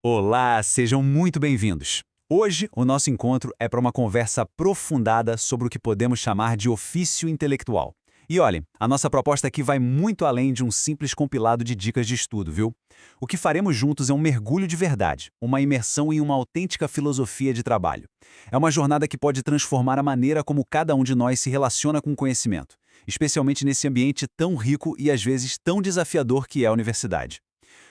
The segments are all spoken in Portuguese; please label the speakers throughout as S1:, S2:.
S1: Olá, sejam muito bem-vindos. Hoje, o nosso encontro é para uma conversa aprofundada sobre o que podemos chamar de ofício intelectual. E olhem, a nossa proposta aqui vai muito além de um simples compilado de dicas de estudo, viu? O que faremos juntos é um mergulho de verdade, uma imersão em uma autêntica filosofia de trabalho. É uma jornada que pode transformar a maneira como cada um de nós se relaciona com o conhecimento, especialmente nesse ambiente tão rico e às vezes tão desafiador que é a universidade.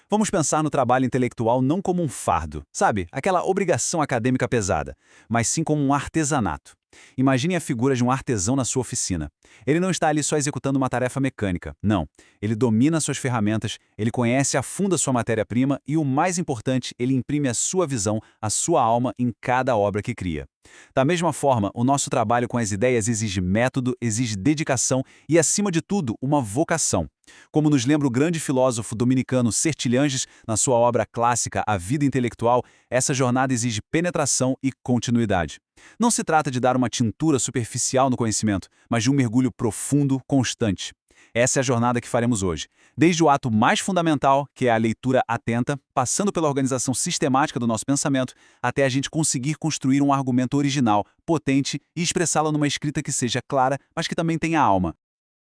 S1: Vamos pensar no trabalho intelectual não como um fardo, sabe? Aquela obrigação acadêmica pesada, mas sim como um artesanato. Imagine a figura de um artesão na sua oficina. Ele não está ali só executando uma tarefa mecânica, não. Ele domina suas ferramentas, ele conhece a fundo a sua matéria-prima e, o mais importante, ele imprime a sua visão, a sua alma em cada obra que cria. Da mesma forma, o nosso trabalho com as ideias exige método, exige dedicação e, acima de tudo, uma vocação. Como nos lembra o grande filósofo dominicano Sertilhanges na sua obra clássica A Vida Intelectual, essa jornada exige penetração e continuidade. Não se trata de dar uma tintura superficial no conhecimento, mas de um mergulho profundo, constante. Essa é a jornada que faremos hoje, desde o ato mais fundamental, que é a leitura atenta, passando pela organização sistemática do nosso pensamento, até a gente conseguir construir um argumento original, potente e expressá-lo numa escrita que seja clara, mas que também tenha alma.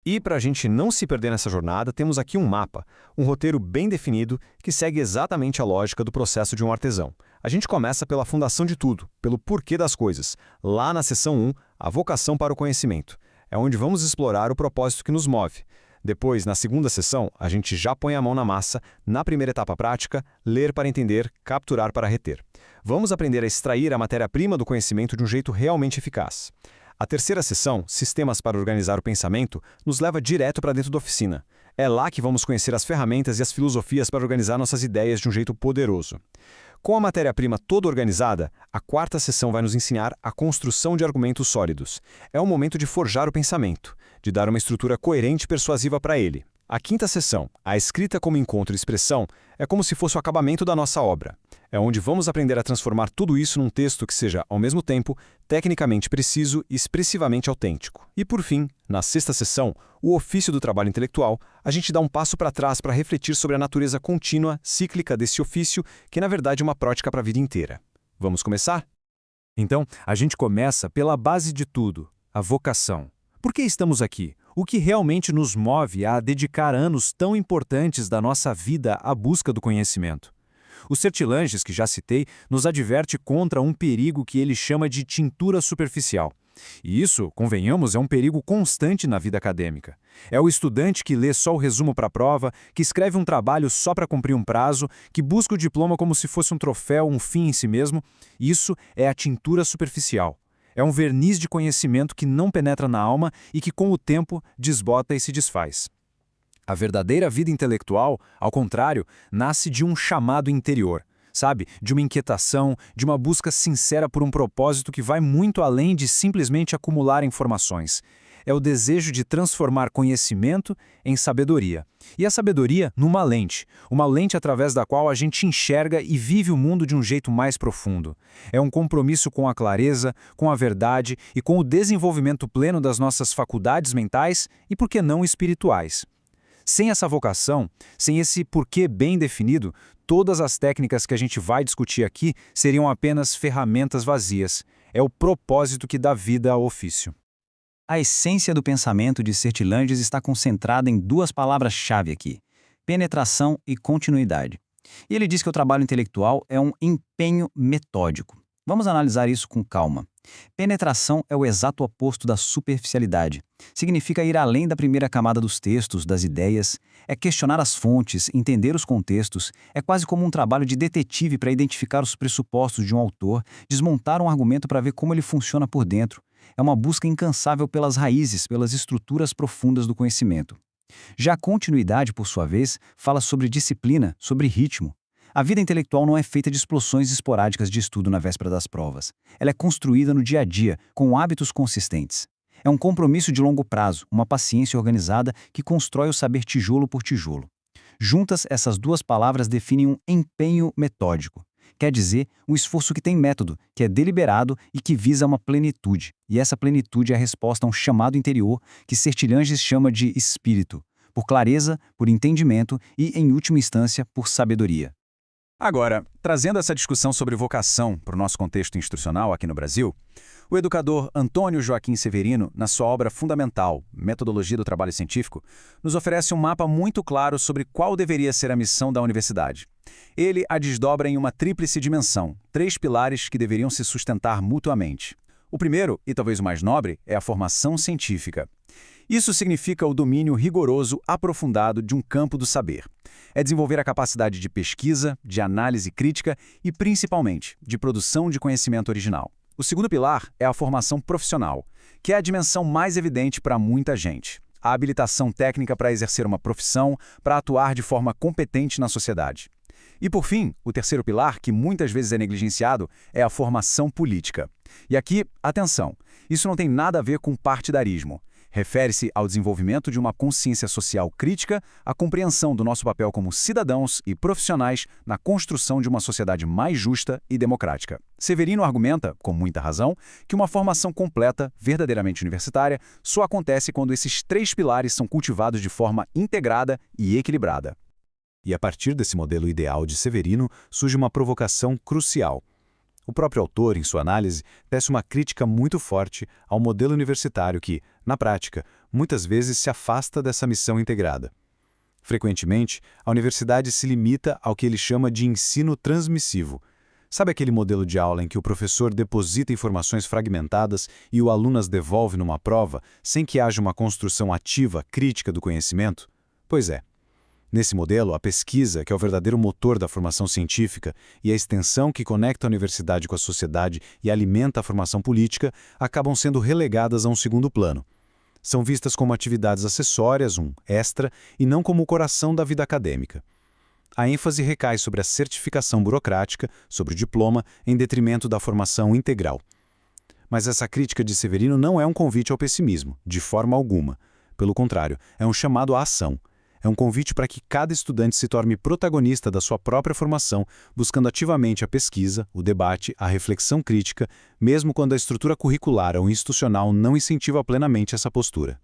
S2: E para a gente não se perder nessa jornada, temos aqui um mapa, um roteiro bem definido que segue exatamente a lógica do processo de um artesão. A gente começa pela fundação de tudo, pelo porquê das coisas. Lá na seção 1, a vocação para o conhecimento. É onde vamos explorar o propósito que nos move. Depois, na segunda sessão, a gente já põe a mão na massa, na primeira etapa prática, ler para entender, capturar para reter. Vamos aprender a extrair a matéria-prima do conhecimento de um jeito realmente eficaz. A terceira sessão, Sistemas para Organizar o Pensamento, nos leva direto para dentro da oficina. É lá que vamos conhecer as ferramentas e as filosofias para organizar nossas ideias de um jeito poderoso. Com a matéria-prima toda organizada, a quarta sessão vai nos ensinar a construção de argumentos sólidos. É o momento de forjar o pensamento, de dar uma estrutura coerente e persuasiva para ele. A quinta sessão, a escrita como encontro e expressão, é como se fosse o acabamento da nossa obra. É onde vamos aprender a transformar tudo isso num texto que seja, ao mesmo tempo, tecnicamente preciso e expressivamente autêntico. E por fim, na sexta sessão, o ofício do trabalho intelectual, a gente dá um passo para trás para refletir sobre a natureza contínua, cíclica desse ofício, que na verdade é uma prática para a vida inteira. Vamos começar?
S3: Então, a gente começa pela base de tudo, a vocação. Por que estamos aqui? O que realmente nos move a dedicar anos tão importantes da nossa vida à busca do conhecimento? O Sertilhanges, que já citei, nos adverte contra um perigo que ele chama de tintura superficial. E isso, convenhamos, é um perigo constante na vida acadêmica. É o estudante que lê só o resumo para a prova, que escreve um trabalho só para cumprir um prazo, que busca o diploma como se fosse um troféu, um fim em si mesmo. Isso é a tintura superficial. É um verniz de conhecimento que não penetra na alma e que, com o tempo, desbota e se desfaz. A verdadeira vida intelectual, ao contrário, nasce de um chamado interior, sabe? De uma inquietação, de uma busca sincera por um propósito que vai muito além de simplesmente acumular informações. É o desejo de transformar conhecimento em sabedoria. E a sabedoria numa lente, uma lente através da qual a gente enxerga e vive o mundo de um jeito mais profundo. É um compromisso com a clareza, com a verdade e com o desenvolvimento pleno das nossas faculdades mentais e, por que não, espirituais. Sem essa vocação, sem esse porquê bem definido, todas as técnicas que a gente vai discutir aqui seriam apenas ferramentas vazias. É o propósito que dá vida ao ofício.
S4: A essência do pensamento de Sertilhanges está concentrada em duas palavras-chave aqui: penetração e continuidade. E ele diz que o trabalho intelectual é um empenho metódico. Vamos analisar isso com calma. Penetração é o exato oposto da superficialidade. Significa ir além da primeira camada dos textos, das ideias, é questionar as fontes, entender os contextos, é quase como um trabalho de detetive para identificar os pressupostos de um autor, desmontar um argumento para ver como ele funciona por dentro. É uma busca incansável pelas raízes, pelas estruturas profundas do conhecimento. Já a continuidade, por sua vez, fala sobre disciplina, sobre ritmo. A vida intelectual não é feita de explosões esporádicas de estudo na véspera das provas. Ela é construída no dia a dia, com hábitos consistentes. É um compromisso de longo prazo, uma paciência organizada que constrói o saber tijolo por tijolo. Juntas, essas duas palavras definem um empenho metódico. Quer dizer, um esforço que tem método, que é deliberado e que visa uma plenitude. E essa plenitude é a resposta a um chamado interior que Sertilhanges chama de espírito, por clareza, por entendimento e, em última instância, por sabedoria.
S1: Agora, trazendo essa discussão sobre vocação para o nosso contexto instrucional aqui no Brasil, o educador Antônio Joaquim Severino, na sua obra fundamental, Metodologia do Trabalho Científico, nos oferece um mapa muito claro sobre qual deveria ser a missão da universidade. Ele a desdobra em uma tríplice dimensão, 3 pilares que deveriam se sustentar mutuamente. O primeiro, e talvez o mais nobre, é a formação científica. Isso significa o domínio rigoroso, aprofundado de um campo do saber. É desenvolver a capacidade de pesquisa, de análise crítica e, principalmente, de produção de conhecimento original. O segundo pilar é a formação profissional, que é a dimensão mais evidente para muita gente. A habilitação técnica para exercer uma profissão, para atuar de forma competente na sociedade. E, por fim, o terceiro pilar, que muitas vezes é negligenciado, é a formação política. E aqui, atenção, isso não tem nada a ver com partidarismo. Refere-se ao desenvolvimento de uma consciência social crítica, à compreensão do nosso papel como cidadãos e profissionais na construção de uma sociedade mais justa e democrática. Severino argumenta, com muita razão, que uma formação completa, verdadeiramente universitária, só acontece quando esses 3 pilares são cultivados de forma integrada e equilibrada.
S3: E a partir desse modelo ideal de Severino, surge uma provocação crucial. O próprio autor, em sua análise, tece uma crítica muito forte ao modelo universitário que, na prática, muitas vezes se afasta dessa missão integrada. Frequentemente, a universidade se limita ao que ele chama de ensino transmissivo. Sabe aquele modelo de aula em que o professor deposita informações fragmentadas e o aluno as devolve numa prova, sem que haja uma construção ativa, crítica do conhecimento? Pois é. Nesse modelo, a pesquisa, que é o verdadeiro motor da formação científica, e a extensão que conecta a universidade com a sociedade e alimenta a formação política, acabam sendo relegadas a um segundo plano. São vistas como atividades acessórias, um extra, e não como o coração da vida acadêmica. A ênfase recai sobre a certificação burocrática, sobre o diploma, em detrimento da formação integral. Mas essa crítica de Severino não é um convite ao pessimismo, de forma alguma. Pelo contrário, é um chamado à ação. É um convite para que cada estudante se torne protagonista da sua própria formação, buscando ativamente a pesquisa, o debate, a reflexão crítica, mesmo quando a estrutura curricular ou institucional não incentiva plenamente essa postura.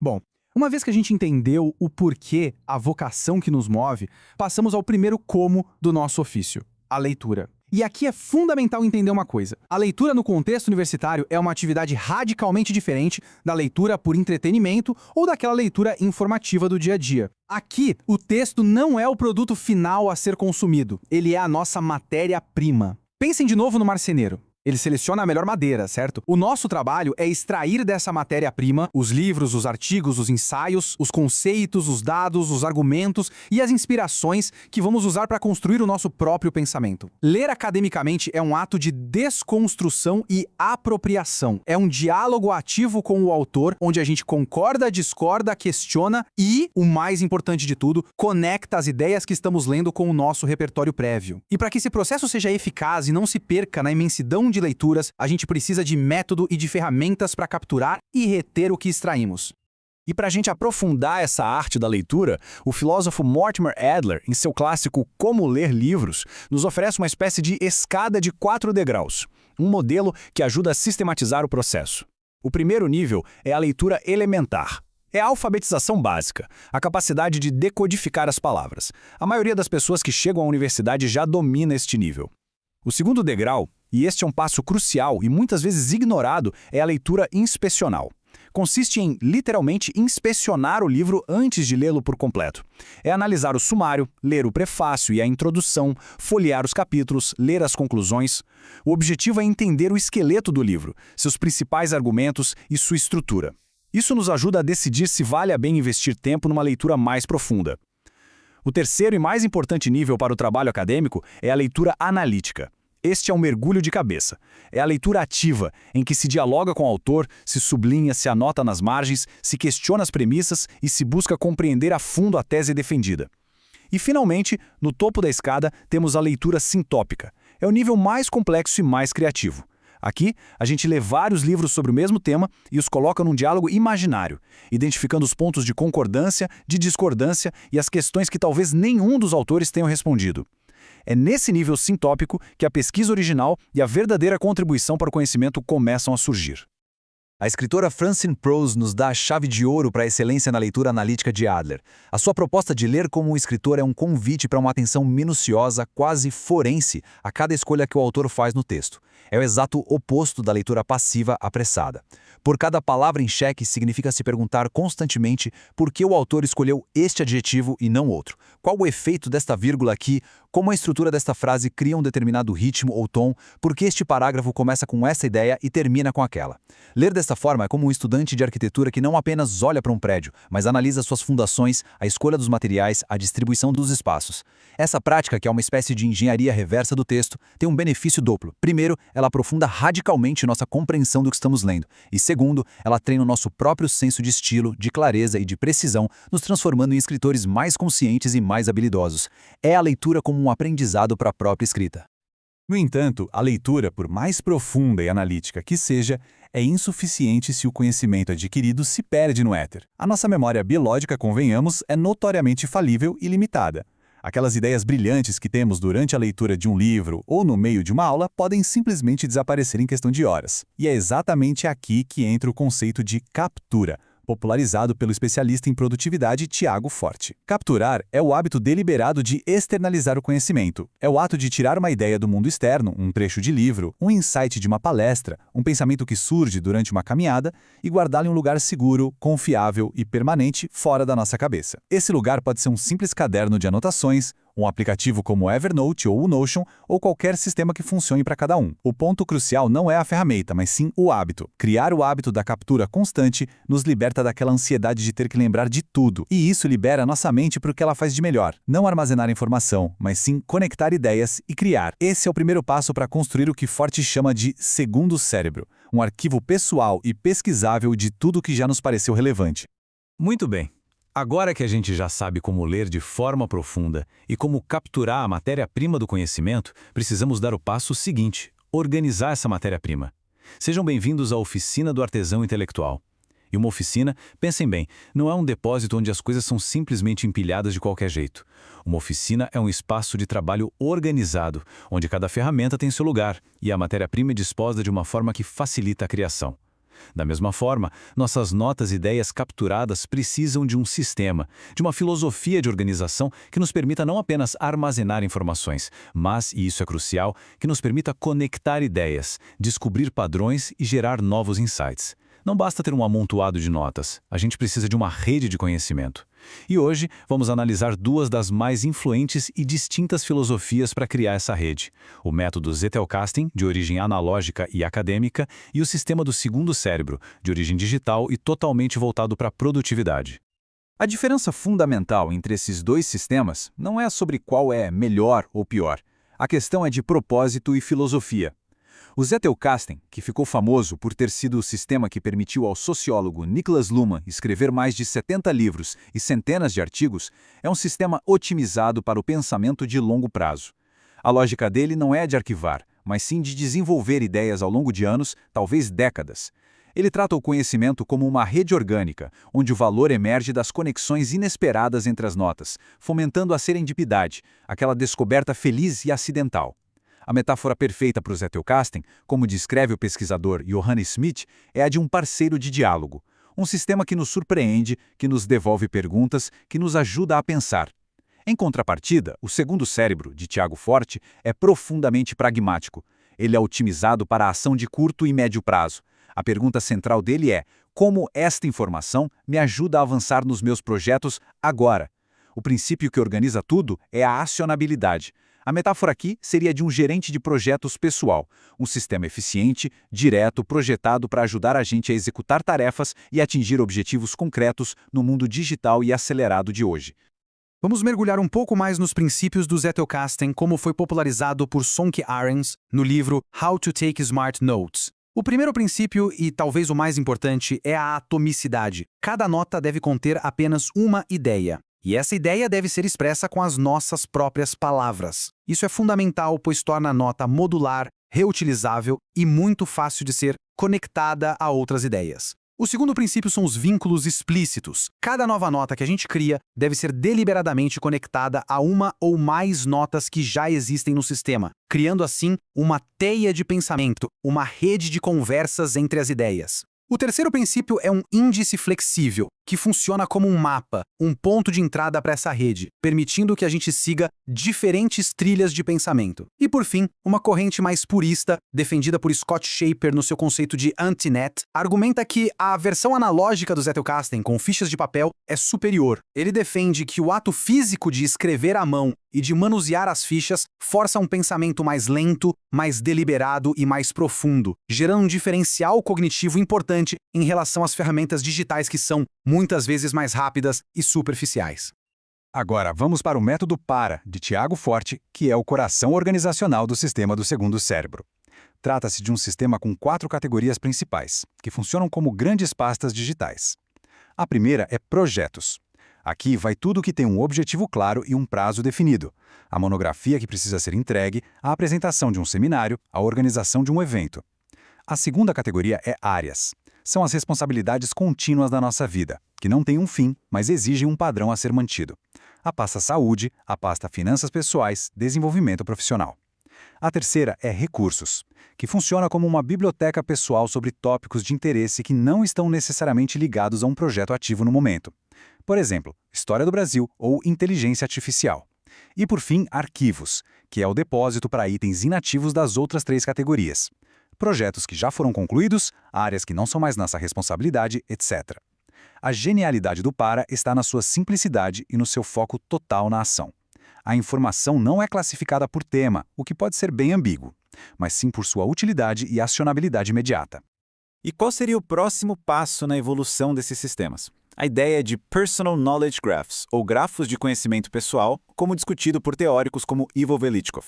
S5: Bom, uma vez que a gente entendeu o porquê, a vocação que nos move, passamos ao primeiro como do nosso ofício, a leitura. E aqui é fundamental entender uma coisa. A leitura no contexto universitário é uma atividade radicalmente diferente da leitura por entretenimento ou daquela leitura informativa do dia a dia. Aqui, o texto não é o produto final a ser consumido, ele é a nossa matéria-prima. Pensem de novo no marceneiro. Ele seleciona a melhor madeira, certo? O nosso trabalho é extrair dessa matéria-prima os livros, os artigos, os ensaios, os conceitos, os dados, os argumentos e as inspirações que vamos usar para construir o nosso próprio pensamento. Ler academicamente é um ato de desconstrução e apropriação. É um diálogo ativo com o autor, onde a gente concorda, discorda, questiona e, o mais importante de tudo, conecta as ideias que estamos lendo com o nosso repertório prévio. E para que esse processo seja eficaz e não se perca na imensidão de leituras, a gente precisa de método e de ferramentas para capturar e reter o que extraímos.
S3: E para a gente aprofundar essa arte da leitura, o filósofo Mortimer Adler, em seu clássico Como Ler Livros, nos oferece uma espécie de escada de 4 degraus, um modelo que ajuda a sistematizar o processo. O primeiro nível é a leitura elementar. É a alfabetização básica, a capacidade de decodificar as palavras. A maioria das pessoas que chegam à universidade já domina este nível. O segundo degrau, e este é um passo crucial e muitas vezes ignorado, é a leitura inspecional. Consiste em, literalmente, inspecionar o livro antes de lê-lo por completo. É analisar o sumário, ler o prefácio e a introdução, folhear os capítulos, ler as conclusões. O objetivo é entender o esqueleto do livro, seus principais argumentos e sua estrutura. Isso nos ajuda a decidir se vale a pena investir tempo numa leitura mais profunda. O terceiro e mais importante nível para o trabalho acadêmico é a leitura analítica. Este é um mergulho de cabeça. É a leitura ativa, em que se dialoga com o autor, se sublinha, se anota nas margens, se questiona as premissas e se busca compreender a fundo a tese defendida. E, finalmente, no topo da escada, temos a leitura sintópica. É o nível mais complexo e mais criativo. Aqui, a gente lê vários livros sobre o mesmo tema e os coloca num diálogo imaginário, identificando os pontos de concordância, de discordância e as questões que talvez nenhum dos autores tenham respondido. É nesse nível sintópico que a pesquisa original e a verdadeira contribuição para o conhecimento começam a surgir.
S1: A escritora Francine Prose nos dá a chave de ouro para a excelência na leitura analítica de Adler. A sua proposta de ler como um escritor é um convite para uma atenção minuciosa, quase forense, a cada escolha que o autor faz no texto. É o exato oposto da leitura passiva apressada. Por cada palavra em xeque significa se perguntar constantemente por que o autor escolheu este adjetivo e não outro. Qual o efeito desta vírgula aqui? Como a estrutura desta frase cria um determinado ritmo ou tom? Por que este parágrafo começa com essa ideia e termina com aquela? Ler desta forma é como um estudante de arquitetura que não apenas olha para um prédio, mas analisa suas fundações, a escolha dos materiais, a distribuição dos espaços. Essa prática, que é uma espécie de engenharia reversa do texto, tem um benefício duplo. Primeiro, ela aprofunda radicalmente nossa compreensão do que estamos lendo. E segundo, ela treina o nosso próprio senso de estilo, de clareza e de precisão, nos transformando em escritores mais conscientes e mais habilidosos. É a leitura como um aprendizado para a própria escrita.
S3: No entanto, a leitura, por mais profunda e analítica que seja, é insuficiente se o conhecimento adquirido se perde no éter. A nossa memória biológica, convenhamos, é notoriamente falível e limitada. Aquelas ideias brilhantes que temos durante a leitura de um livro ou no meio de uma aula podem simplesmente desaparecer em questão de horas. E é exatamente aqui que entra o conceito de captura, popularizado pelo especialista em produtividade Tiago Forte. Capturar é o hábito deliberado de externalizar o conhecimento. É o ato de tirar uma ideia do mundo externo, um trecho de livro, um insight de uma palestra, um pensamento que surge durante uma caminhada e guardá-lo em um lugar seguro, confiável e permanente fora da nossa cabeça. Esse lugar pode ser um simples caderno de anotações, um aplicativo como o Evernote ou o Notion, ou qualquer sistema que funcione para cada um. O ponto crucial não é a ferramenta, mas sim o hábito. Criar o hábito da captura constante nos liberta daquela ansiedade de ter que lembrar de tudo, e isso libera nossa mente para o que ela faz de melhor. Não armazenar informação, mas sim conectar ideias e criar. Esse é o primeiro passo para construir o que Forte chama de segundo cérebro, um arquivo pessoal e pesquisável de tudo que já nos pareceu relevante.
S1: Muito bem. Agora que a gente já sabe como ler de forma profunda e como capturar a matéria-prima do conhecimento, precisamos dar o passo seguinte: organizar essa matéria-prima. Sejam bem-vindos à Oficina do Artesão Intelectual. E uma oficina, pensem bem, não é um depósito onde as coisas são simplesmente empilhadas de qualquer jeito. Uma oficina é um espaço de trabalho organizado, onde cada ferramenta tem seu lugar e a matéria-prima é disposta de uma forma que facilita a criação. Da mesma forma, nossas notas e ideias capturadas precisam de um sistema, de uma filosofia de organização que nos permita não apenas armazenar informações, mas, e isso é crucial, que nos permita conectar ideias, descobrir padrões e gerar novos insights. Não basta ter um amontoado de notas, a gente precisa de uma rede de conhecimento. E hoje vamos analisar duas das mais influentes e distintas filosofias para criar essa rede: o método Zettelkasten, de origem analógica e acadêmica, e o sistema do segundo cérebro, de origem digital e totalmente voltado para a produtividade. A diferença fundamental entre esses dois sistemas não é sobre qual é melhor ou pior. A questão é de propósito e filosofia. O Zettelkasten, que ficou famoso por ter sido o sistema que permitiu ao sociólogo Niklas Luhmann escrever mais de 70 livros e centenas de artigos, é um sistema otimizado para o pensamento de longo prazo. A lógica dele não é de arquivar, mas sim de desenvolver ideias ao longo de anos, talvez décadas. Ele trata o conhecimento como uma rede orgânica, onde o valor emerge das conexões inesperadas entre as notas, fomentando a serendipidade, aquela descoberta feliz e acidental. A metáfora perfeita para o Zettelkasten, como descreve o pesquisador Johannes Schmidt, é a de um parceiro de diálogo. Um sistema que nos surpreende, que nos devolve perguntas, que nos ajuda a pensar. Em contrapartida, o segundo cérebro, de Tiago Forte, é profundamente pragmático. Ele é otimizado para a ação de curto e médio prazo. A pergunta central dele é: como esta informação me ajuda a avançar nos meus projetos agora? O princípio que organiza tudo é a acionabilidade. A metáfora aqui seria de um gerente de projetos pessoal, um sistema eficiente, direto, projetado para ajudar a gente a executar tarefas e atingir objetivos concretos no mundo digital e acelerado de hoje.
S5: Vamos mergulhar um pouco mais nos princípios do Zettelkasten, como foi popularizado por Sonke Ahrens no livro How to Take Smart Notes. O primeiro princípio, e talvez o mais importante, é a atomicidade. Cada nota deve conter apenas uma ideia. E essa ideia deve ser expressa com as nossas próprias palavras. Isso é fundamental, pois torna a nota modular, reutilizável e muito fácil de ser conectada a outras ideias. O segundo princípio são os vínculos explícitos. Cada nova nota que a gente cria deve ser deliberadamente conectada a uma ou mais notas que já existem no sistema, criando assim uma teia de pensamento, uma rede de conversas entre as ideias. O terceiro princípio é um índice flexível, que funciona como um mapa, um ponto de entrada para essa rede, permitindo que a gente siga diferentes trilhas de pensamento. E por fim, uma corrente mais purista, defendida por Scott Shaper no seu conceito de anti-net, argumenta que a versão analógica do Zettelkasten com fichas de papel é superior. Ele defende que o ato físico de escrever à mão e de manusear as fichas força um pensamento mais lento, mais deliberado e mais profundo, gerando um diferencial cognitivo importante em relação às ferramentas digitais que são muitas vezes mais rápidas e superficiais.
S1: Agora, vamos para o método PARA, de Tiago Forte, que é o coração organizacional do sistema do segundo cérebro. Trata-se de um sistema com 4 categorias principais, que funcionam como grandes pastas digitais. A primeira é projetos. Aqui vai tudo que tem um objetivo claro e um prazo definido. A monografia que precisa ser entregue, a apresentação de um seminário, a organização de um evento. A segunda categoria é áreas. São as responsabilidades contínuas da nossa vida, que não têm um fim, mas exigem um padrão a ser mantido. A pasta saúde, a pasta finanças pessoais, desenvolvimento profissional. A terceira é recursos, que funciona como uma biblioteca pessoal sobre tópicos de interesse que não estão necessariamente ligados a um projeto ativo no momento. Por exemplo, História do Brasil ou Inteligência Artificial. E por fim, arquivos, que é o depósito para itens inativos das outras 3 categorias. Projetos que já foram concluídos, áreas que não são mais nossa responsabilidade, etc. A genialidade do PARA está na sua simplicidade e no seu foco total na ação. A informação não é classificada por tema, o que pode ser bem ambíguo, mas sim por sua utilidade e acionabilidade imediata.
S3: E qual seria o próximo passo na evolução desses sistemas? A ideia de Personal Knowledge Graphs, ou grafos de conhecimento pessoal, como discutido por teóricos como Ivo Velichkov.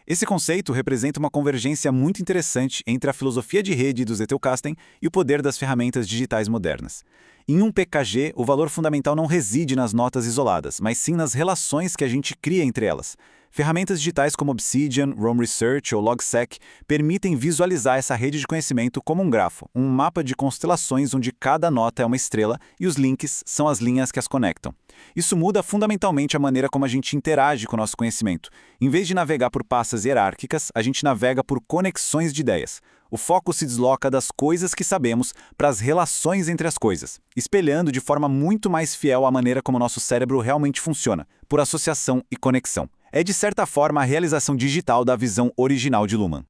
S3: Esse conceito representa uma convergência muito interessante entre a filosofia de rede do Zettelkasten e o poder das ferramentas digitais modernas. Em um PKG, o valor fundamental não reside nas notas isoladas, mas sim nas relações que a gente cria entre elas. Ferramentas digitais como Obsidian, Roam Research ou Logseq permitem visualizar essa rede de conhecimento como um grafo, um mapa de constelações onde cada nota é uma estrela e os links são as linhas que as conectam. Isso muda fundamentalmente a maneira como a gente interage com o nosso conhecimento. Em vez de navegar por pastas hierárquicas, a gente navega por conexões de ideias. O foco se desloca das coisas que sabemos para as relações entre as coisas, espelhando de forma muito mais fiel a maneira como o nosso cérebro realmente funciona, por associação e conexão. É, de certa forma, a realização digital da visão original de Luhmann.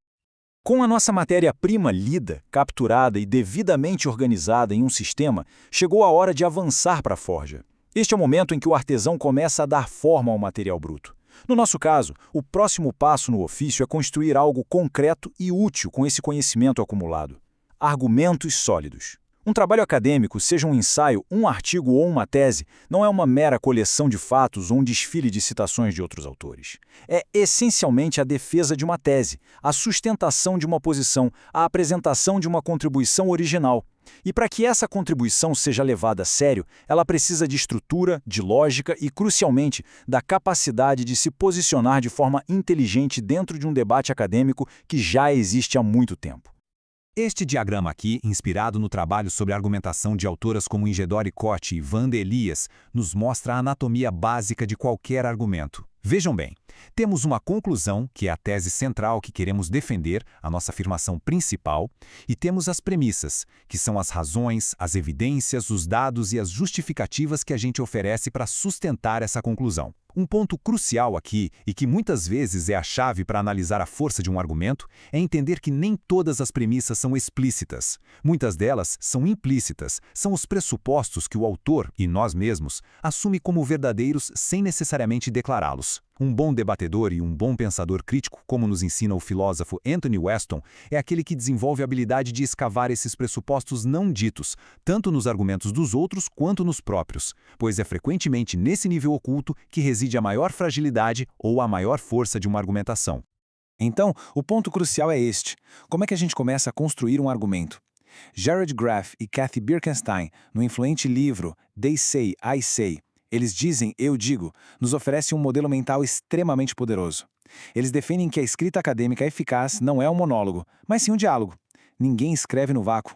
S6: Com a nossa matéria-prima lida, capturada e devidamente organizada em um sistema, chegou a hora de avançar para a forja. Este é o momento em que o artesão começa a dar forma ao material bruto. No nosso caso, o próximo passo no ofício é construir algo concreto e útil com esse conhecimento acumulado. Argumentos sólidos. Um trabalho acadêmico, seja um ensaio, um artigo ou uma tese, não é uma mera coleção de fatos ou um desfile de citações de outros autores. É essencialmente a defesa de uma tese, a sustentação de uma posição, a apresentação de uma contribuição original. E para que essa contribuição seja levada a sério, ela precisa de estrutura, de lógica e, crucialmente, da capacidade de se posicionar de forma inteligente dentro de um debate acadêmico que já existe há muito tempo.
S1: Este diagrama aqui, inspirado no trabalho sobre argumentação de autoras como Ingedore Cote e Wanda Elias, nos mostra a anatomia básica de qualquer argumento. Vejam bem, temos uma conclusão, que é a tese central que queremos defender, a nossa afirmação principal, e temos as premissas, que são as razões, as evidências, os dados e as justificativas que a gente oferece para sustentar essa conclusão. Um ponto crucial aqui, e que muitas vezes é a chave para analisar a força de um argumento, é entender que nem todas as premissas são explícitas. Muitas delas são implícitas, são os pressupostos que o autor, e nós mesmos, assume como verdadeiros sem necessariamente declará-los. Um bom debatedor e um bom pensador crítico, como nos ensina o filósofo Anthony Weston, é aquele que desenvolve a habilidade de escavar esses pressupostos não ditos, tanto nos argumentos dos outros quanto nos próprios, pois é frequentemente nesse nível oculto que reside a maior fragilidade ou a maior força de uma argumentação.
S3: Então, o ponto crucial é este. Como é que a gente começa a construir um argumento? Jared Graff e Kathy Birkenstein, no influente livro They Say, I Say, eles dizem, eu digo, nos oferecem um modelo mental extremamente poderoso. Eles defendem que a escrita acadêmica eficaz não é um monólogo, mas sim um diálogo. Ninguém escreve no vácuo.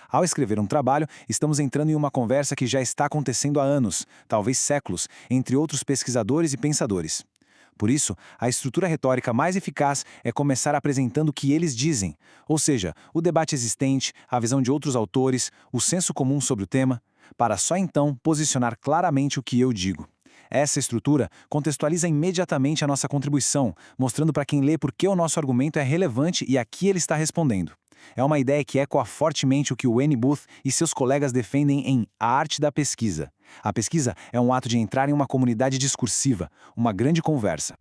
S3: Ao escrever um trabalho, estamos entrando em uma conversa que já está acontecendo há anos, talvez séculos, entre outros pesquisadores e pensadores. Por isso, a estrutura retórica mais eficaz é começar apresentando o que eles dizem, ou seja, o debate existente, a visão de outros autores, o senso comum sobre o tema, para só então posicionar claramente o que eu digo. Essa estrutura contextualiza imediatamente a nossa contribuição, mostrando para quem lê por que o nosso argumento é relevante e a que ele está respondendo. É uma ideia que ecoa fortemente o que o Wayne Booth e seus colegas defendem em A Arte da Pesquisa. A pesquisa é um ato de entrar em uma comunidade discursiva, uma grande conversa.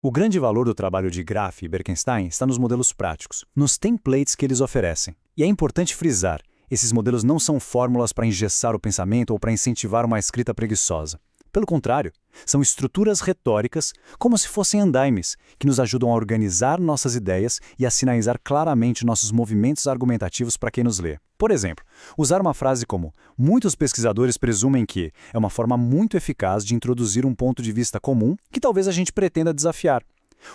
S6: O grande valor do trabalho de Graff e Berkenstein está nos modelos práticos, nos templates que eles oferecem. E é importante frisar, esses modelos não são fórmulas para engessar o pensamento ou para incentivar uma escrita preguiçosa. Pelo contrário, são estruturas retóricas, como se fossem andaimes, que nos ajudam a organizar nossas ideias e a sinalizar claramente nossos movimentos argumentativos para quem nos lê. Por exemplo, usar uma frase como "muitos pesquisadores presumem que" é uma forma muito eficaz de introduzir um ponto de vista comum que talvez a gente pretenda desafiar.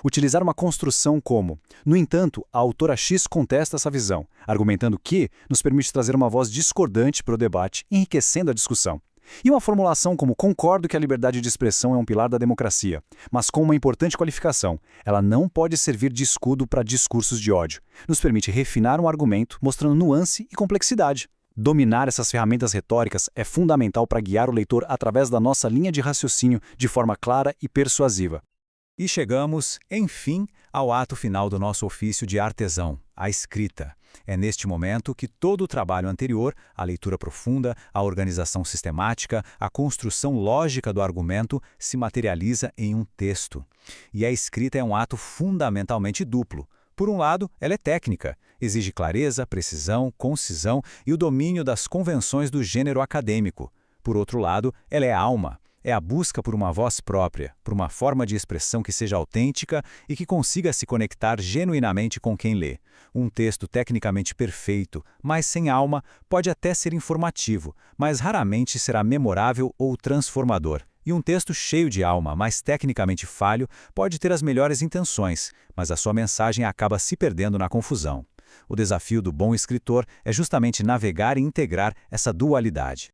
S6: Utilizar uma construção como "no entanto, a autora X contesta essa visão", argumentando que nos permite trazer uma voz discordante para o debate, enriquecendo a discussão. E uma formulação como "concordo que a liberdade de expressão é um pilar da democracia", mas com uma importante qualificação, ela não pode servir de escudo para discursos de ódio. Nos permite refinar um argumento, mostrando nuance e complexidade. Dominar essas ferramentas retóricas é fundamental para guiar o leitor através da nossa linha de raciocínio de forma clara e persuasiva.
S1: E chegamos, enfim, ao ato final do nosso ofício de artesão, a escrita. É neste momento que todo o trabalho anterior, a leitura profunda, a organização sistemática, a construção lógica do argumento, se materializa em um texto. E a escrita é um ato fundamentalmente duplo. Por um lado, ela é técnica, exige clareza, precisão, concisão e o domínio das convenções do gênero acadêmico. Por outro lado, ela é alma. É a busca por uma voz própria, por uma forma de expressão que seja autêntica e que consiga se conectar genuinamente com quem lê. Um texto tecnicamente perfeito, mas sem alma, pode até ser informativo, mas raramente será memorável ou transformador. E um texto cheio de alma, mas tecnicamente falho, pode ter as melhores intenções, mas a sua mensagem acaba se perdendo na confusão. O desafio do bom escritor é justamente navegar e integrar essa dualidade.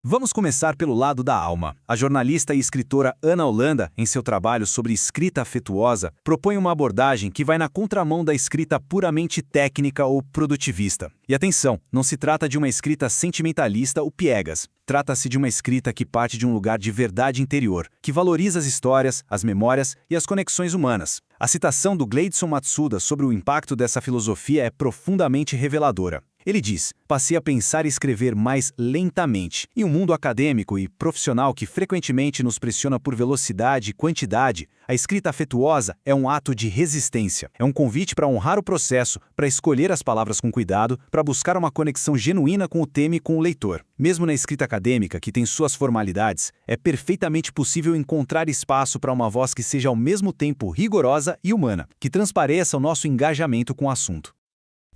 S1: Vamos começar pelo lado da alma. A jornalista e escritora Ana Holanda, em seu trabalho sobre escrita afetuosa, propõe uma abordagem que vai na contramão da escrita puramente técnica ou produtivista. E atenção, não se trata de uma escrita sentimentalista ou piegas. Trata-se de uma escrita que parte de um lugar de verdade interior, que valoriza as histórias, as memórias e as conexões humanas. A citação do Gleidson Matsuda sobre o impacto dessa filosofia é profundamente reveladora. Ele diz: "Passei a pensar e escrever mais lentamente. Em um mundo acadêmico e profissional que frequentemente nos pressiona por velocidade e quantidade, a escrita afetuosa é um ato de resistência. É um convite para honrar o processo, para escolher as palavras com cuidado, para buscar uma conexão genuína com o tema e com o leitor. Mesmo na escrita acadêmica, que tem suas formalidades, é perfeitamente possível encontrar espaço para uma voz que seja ao mesmo tempo rigorosa e humana, que transpareça o nosso engajamento com o assunto."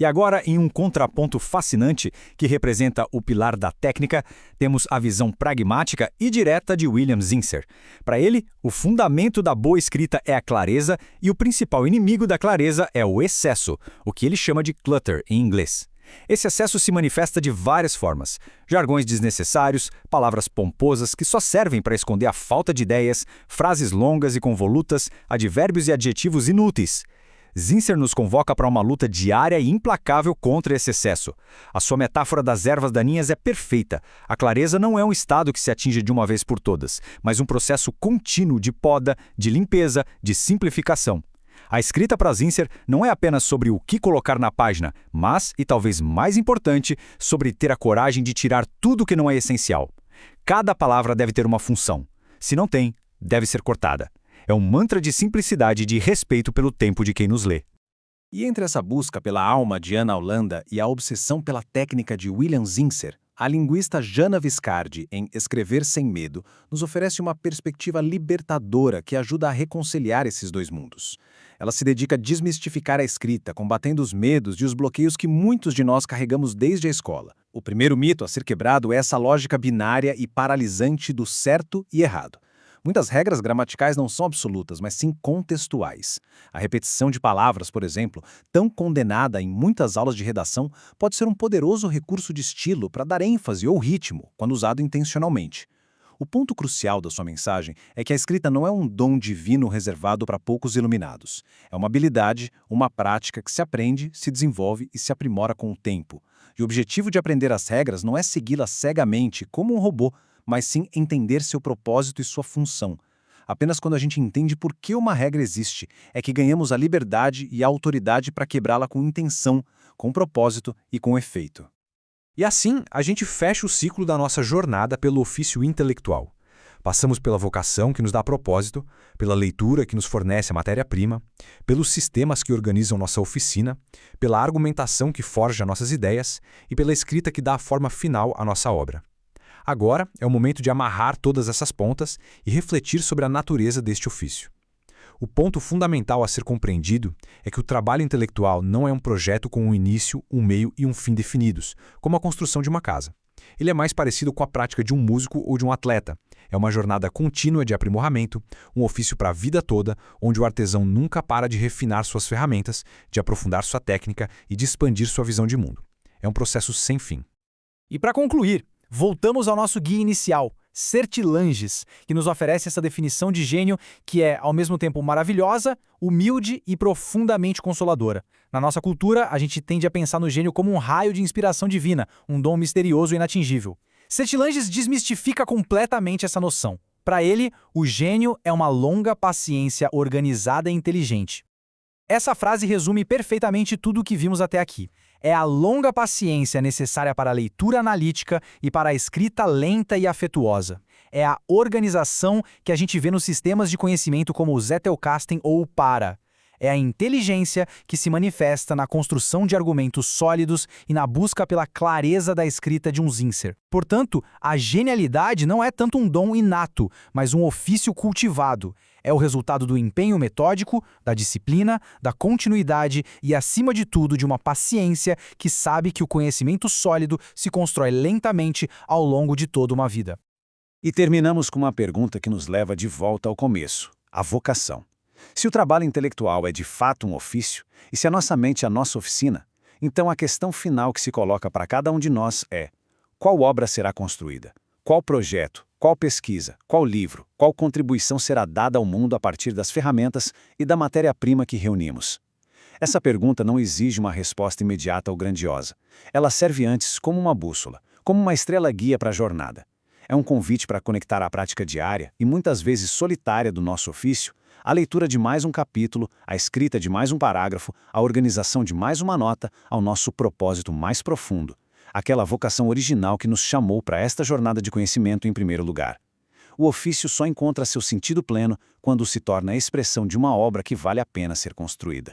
S6: E agora, em um contraponto fascinante que representa o pilar da técnica, temos a visão pragmática e direta de William Zinsser. Para ele, o fundamento da boa escrita é a clareza e o principal inimigo da clareza é o excesso, o que ele chama de clutter em inglês. Esse excesso se manifesta de várias formas: jargões desnecessários, palavras pomposas que só servem para esconder a falta de ideias, frases longas e convolutas, advérbios e adjetivos inúteis. Zinsser nos convoca para uma luta diária e implacável contra esse excesso. A sua metáfora das ervas daninhas é perfeita. A clareza não é um estado que se atinge de uma vez por todas, mas um processo contínuo de poda, de limpeza, de simplificação. A escrita para Zinsser não é apenas sobre o que colocar na página, mas, e talvez mais importante, sobre ter a coragem de tirar tudo que não é essencial. Cada palavra deve ter uma função. Se não tem, deve ser cortada. É um mantra de simplicidade e de respeito pelo tempo de quem nos lê.
S3: E entre essa busca pela alma de Ana Holanda e a obsessão pela técnica de William Zinsser, a linguista Jana Viscardi, em Escrever Sem Medo, nos oferece uma perspectiva libertadora que ajuda a reconciliar esses dois mundos. Ela se dedica a desmistificar a escrita, combatendo os medos e os bloqueios que muitos de nós carregamos desde a escola. O primeiro mito a ser quebrado é essa lógica binária e paralisante do certo e errado. Muitas regras gramaticais não são absolutas, mas sim contextuais. A repetição de palavras, por exemplo, tão condenada em muitas aulas de redação, pode ser um poderoso recurso de estilo para dar ênfase ou ritmo, quando usado intencionalmente.
S7: O ponto crucial da sua mensagem é que a escrita não é um dom divino reservado para poucos iluminados. É uma habilidade, uma prática que se aprende, se desenvolve e se aprimora com o tempo. E o objetivo de aprender as regras não é segui-las cegamente como um robô, mas sim entender seu propósito e sua função. Apenas quando a gente entende por que uma regra existe é que ganhamos a liberdade e a autoridade para quebrá-la com intenção, com propósito e com efeito.
S2: E assim, a gente fecha o ciclo da nossa jornada pelo ofício intelectual. Passamos pela vocação que nos dá propósito, pela leitura que nos fornece a matéria-prima, pelos sistemas que organizam nossa oficina, pela argumentação que forja nossas ideias e pela escrita que dá a forma final à nossa obra. Agora é o momento de amarrar todas essas pontas e refletir sobre a natureza deste ofício. O ponto fundamental a ser compreendido é que o trabalho intelectual não é um projeto com um início, um meio e um fim definidos, como a construção de uma casa. Ele é mais parecido com a prática de um músico ou de um atleta. É uma jornada contínua de aprimoramento, um ofício para a vida toda, onde o artesão nunca para de refinar suas ferramentas, de aprofundar sua técnica e de expandir sua visão de mundo. É um processo sem fim.
S5: E para concluir, voltamos ao nosso guia inicial, Certilanges, que nos oferece essa definição de gênio que é, ao mesmo tempo, maravilhosa, humilde e profundamente consoladora. Na nossa cultura, a gente tende a pensar no gênio como um raio de inspiração divina, um dom misterioso e inatingível. Certilanges desmistifica completamente essa noção. Para ele, o gênio é uma longa paciência organizada e inteligente. Essa frase resume perfeitamente tudo o que vimos até aqui. É a longa paciência necessária para a leitura analítica e para a escrita lenta e afetuosa. É a organização que a gente vê nos sistemas de conhecimento como o Zettelkasten ou o Para. É a inteligência que se manifesta na construção de argumentos sólidos e na busca pela clareza da escrita de um Zinsser. Portanto, a genialidade não é tanto um dom inato, mas um ofício cultivado. É o resultado do empenho metódico, da disciplina, da continuidade e, acima de tudo, de uma paciência que sabe que o conhecimento sólido se constrói lentamente ao longo de toda uma vida.
S1: E terminamos com uma pergunta que nos leva de volta ao começo, a vocação. Se o trabalho intelectual é de fato um ofício, e se a nossa mente é a nossa oficina, então a questão final que se coloca para cada um de nós é: qual obra será construída? Qual projeto? Qual pesquisa? Qual livro? Qual contribuição será dada ao mundo a partir das ferramentas e da matéria-prima que reunimos? Essa pergunta não exige uma resposta imediata ou grandiosa. Ela serve antes como uma bússola, como uma estrela guia para a jornada. É um convite para conectar a prática diária e muitas vezes solitária do nosso ofício, a leitura de mais um capítulo, a escrita de mais um parágrafo, a organização de mais uma nota, ao nosso propósito mais profundo, aquela vocação original que nos chamou para esta jornada de conhecimento em primeiro lugar. O ofício só encontra seu sentido pleno quando se torna a expressão de uma obra que vale a pena ser construída.